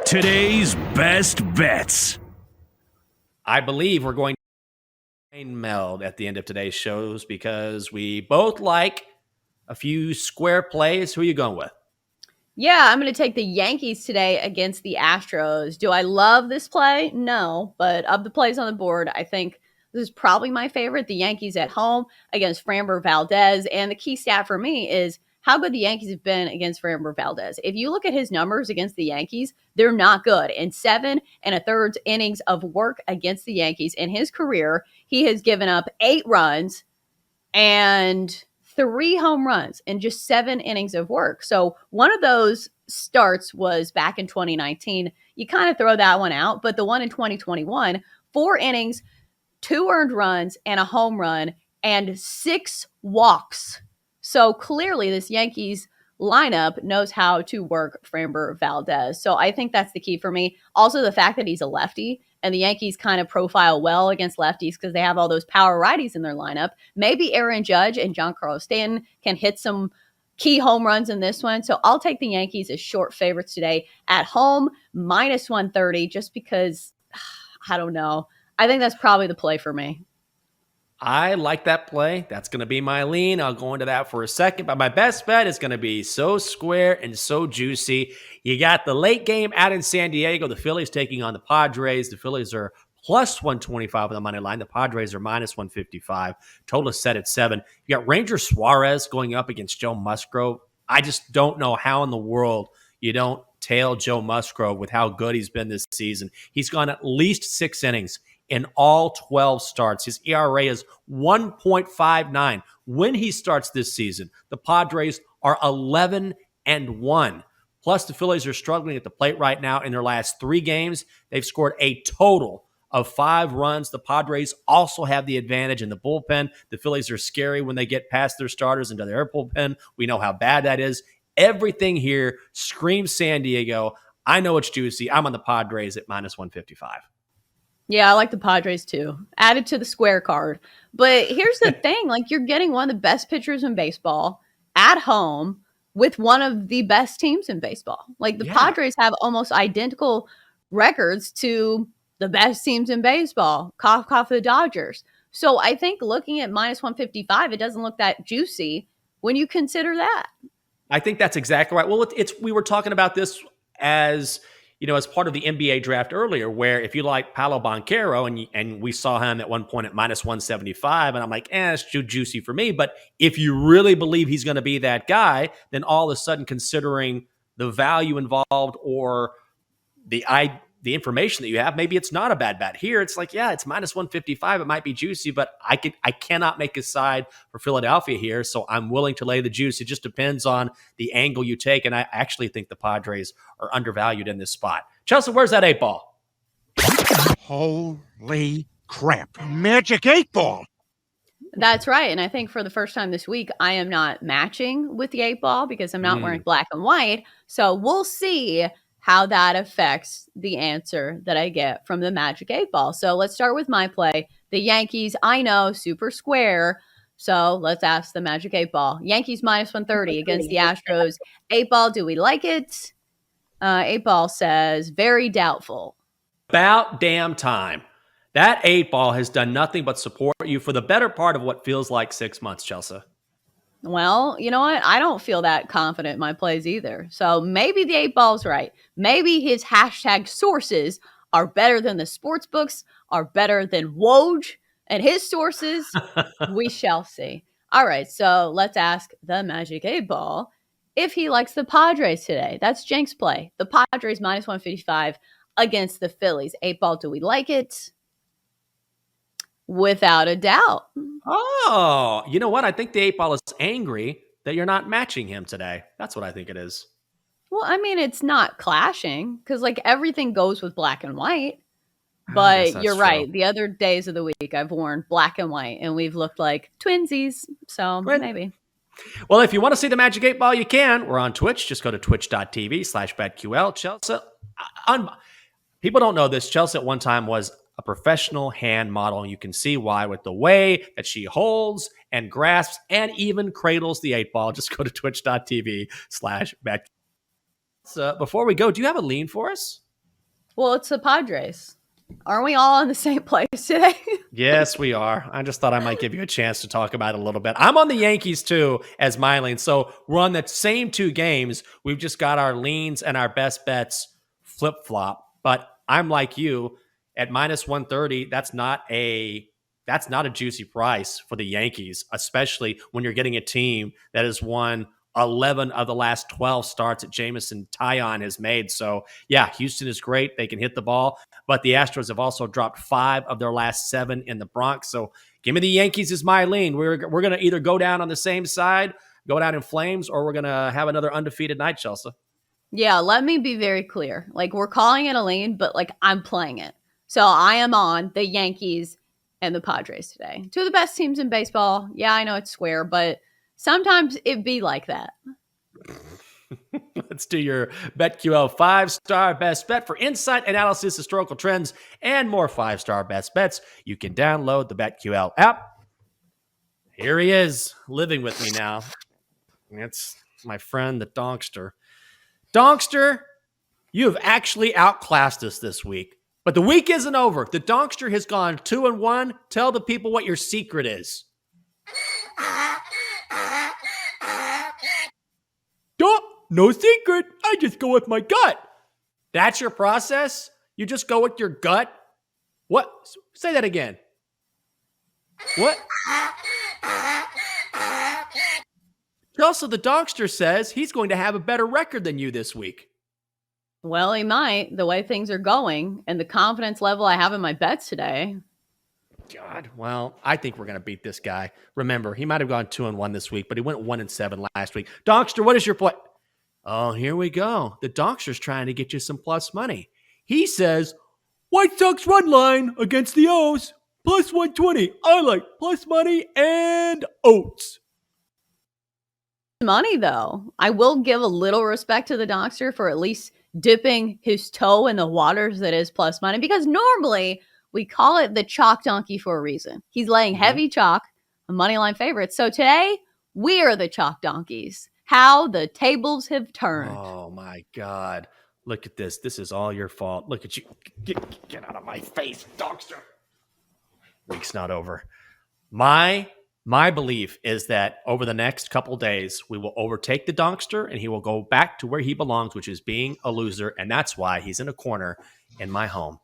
Today's best bets. I believe we're going to meld at the end of today's shows because we both like a few square plays. Who are you going with? Yeah, I'm going to take the Yankees today against the Astros. Do I love this play? No, but of the plays on the board, I think this is probably my favorite. The Yankees at home against Framber Valdez. And the key stat for me is how good the Yankees have been against Framber Valdez. If you look at his numbers against the Yankees, they're not good. In 7 1/3 innings of work against the Yankees in his career, he has given up 8 runs and 3 home runs in just 7 innings of work. So one of those starts was back in 2019. You kind of throw that one out, but the one in 2021, 4 innings, 2 earned runs, and a home run, and 6 walks. So clearly, this Yankees lineup knows how to work Framber Valdez. So I think that's the key for me. Also, the fact that he's a lefty and the Yankees kind of profile well against lefties because they have all those power righties in their lineup. Maybe Aaron Judge and Giancarlo Stanton can hit some key home runs in this one. So I'll take the Yankees as short favorites today at home, -130, just because, I don't know. I think that's probably the play for me. I like that play. That's going to be my lean. I'll go into that for a second. But my best bet is going to be so square and so juicy. You got the late game out in San Diego. The Phillies taking on the Padres. The Phillies are +125 on the money line. The Padres are -155. Total is set at 7. You got Ranger Suarez going up against Joe Musgrove. I just don't know how in the world you don't tail Joe Musgrove with how good he's been this season. He's gone at least 6 innings in all 12 starts. His ERA is 1.59. When he starts this season, the Padres are 11-1. Plus, the Phillies are struggling at the plate right now. In their last 3 games, they've scored a total of 5 runs. The Padres also have the advantage in the bullpen. The Phillies are scary when they get past their starters into their bullpen. We know how bad that is. Everything here screams San Diego. I know it's juicy. I'm on the Padres at -155. Yeah, I like the Padres too. Added to the square card. But here's the thing, like you're getting one of the best pitchers in baseball at home with one of the best teams in baseball. Like the Padres have almost identical records to the best teams in baseball. Cough, cough, the Dodgers. So I think looking at -155, it doesn't look that juicy when you consider that. I think that's exactly right. Well, we were talking about this as as part of the NBA draft earlier, where if you like Paolo Banchero and we saw him at one point at -175, and I'm like, it's too juicy for me. But if you really believe he's going to be that guy, then all of a sudden, considering the value involved or the information that you have, maybe it's not a bad bet. Here, it's like, it's -155. It might be juicy, but I cannot make a side for Philadelphia here, so I'm willing to lay the juice. It just depends on the angle you take, and I actually think the Padres are undervalued in this spot. Chelsea, where's that 8 ball? Holy crap. Magic 8 ball. That's right. And I think for the first time this week, I am not matching with the 8 ball because I'm not wearing black and white. So we'll see how that affects the answer that I get from the Magic 8 ball. So let's start with my play. The Yankees, I know, super square. So let's ask the Magic 8 ball. Yankees -130 against the Astros. 8 ball, do we like it? 8 ball says very doubtful. About damn time. That 8 ball has done nothing but support you for the better part of what feels like 6 months, Chelsea. Well, you know what? I don't feel that confident in my plays either. So maybe the 8 ball's right. Maybe his hashtag sources are better than the sports books, are better than Woj and his sources. We shall see. All right, so let's ask the Magic 8 ball if he likes the Padres today. That's Jenks' play. The Padres -155 against the Phillies. 8 ball, do we like it? Without a doubt. Oh, you know what? I think the 8 ball is angry that you're not matching him today. That's what I think it is. Well, I mean, it's not clashing because like everything goes with black and white. But you're right. The other days of the week, I've worn black and white, and we've looked like twinsies. So maybe. Well, if you want to see the Magic 8 ball, you can. We're on Twitch. Just go to twitch.tv/BetQL. Chelsea, people don't know this. Chelsea at one time was a professional hand model, and you can see why with the way that she holds and grasps and even cradles the 8 ball. Just go to twitch.tv/BetQL. So before we go, do you have a lean for us? Well, it's the Padres. Aren't we all in the same place today? Yes, we are. I just thought I might give you a chance to talk about it a little bit. I'm on the Yankees too as my lean. So we're on the same two games. We've just got our leans and our best bets flip flop. But I'm like you at minus 130. That's not a juicy price for the Yankees, especially when you're getting a team that has won 11 of the last 12 starts that Jamison Tyon has made. So, yeah, Houston is great. They can hit the ball, but the Astros have also dropped 5 of their last 7 in the Bronx. So, give me the Yankees as my lean. We're going to either go down on the same side, go down in flames, or we're going to have another undefeated night, Chelsea. Yeah, let me be very clear. Like, we're calling it a lean, but like I'm playing it. So I am on the Yankees and the Padres today. Two of the best teams in baseball. Yeah, I know it's square, but sometimes it be like that. Let's do your BetQL 5-star best bet for insight, analysis, historical trends, and more 5-star best bets. You can download the BetQL app. Here he is, living with me now. It's my friend, the Donkster. Donkster, you have actually outclassed us this week. But the week isn't over. The Donkster has gone 2-1. Tell the people what your secret is. No secret. I just go with my gut. That's your process? You just go with your gut? What? Say that again. What? Also, the Donkster says he's going to have a better record than you this week. Well, he might, the way things are going and the confidence level I have in my bets today. God, well, I think we're going to beat this guy. Remember, he might have gone 2-1 this week, but he went 1-7 last week. Donkster, what is your play? Oh, here we go. The Donkster's trying to get you some plus money. He says, White Sox run line against the O's, plus 120. I like plus money and oats. Money, though. I will give a little respect to the Donkster for at least dipping his toe in the waters that is plus money, because normally we call it the chalk donkey for a reason. He's laying heavy chalk, a money line favorite. So today, we are the chalk donkeys. How the tables have turned. Oh, my God. Look at this. This is all your fault. Look at you. Get out of my face, Donkster. Week's not over. My belief is that over the next couple days, we will overtake the Donkster and he will go back to where he belongs, which is being a loser. And that's why he's in a corner in my home.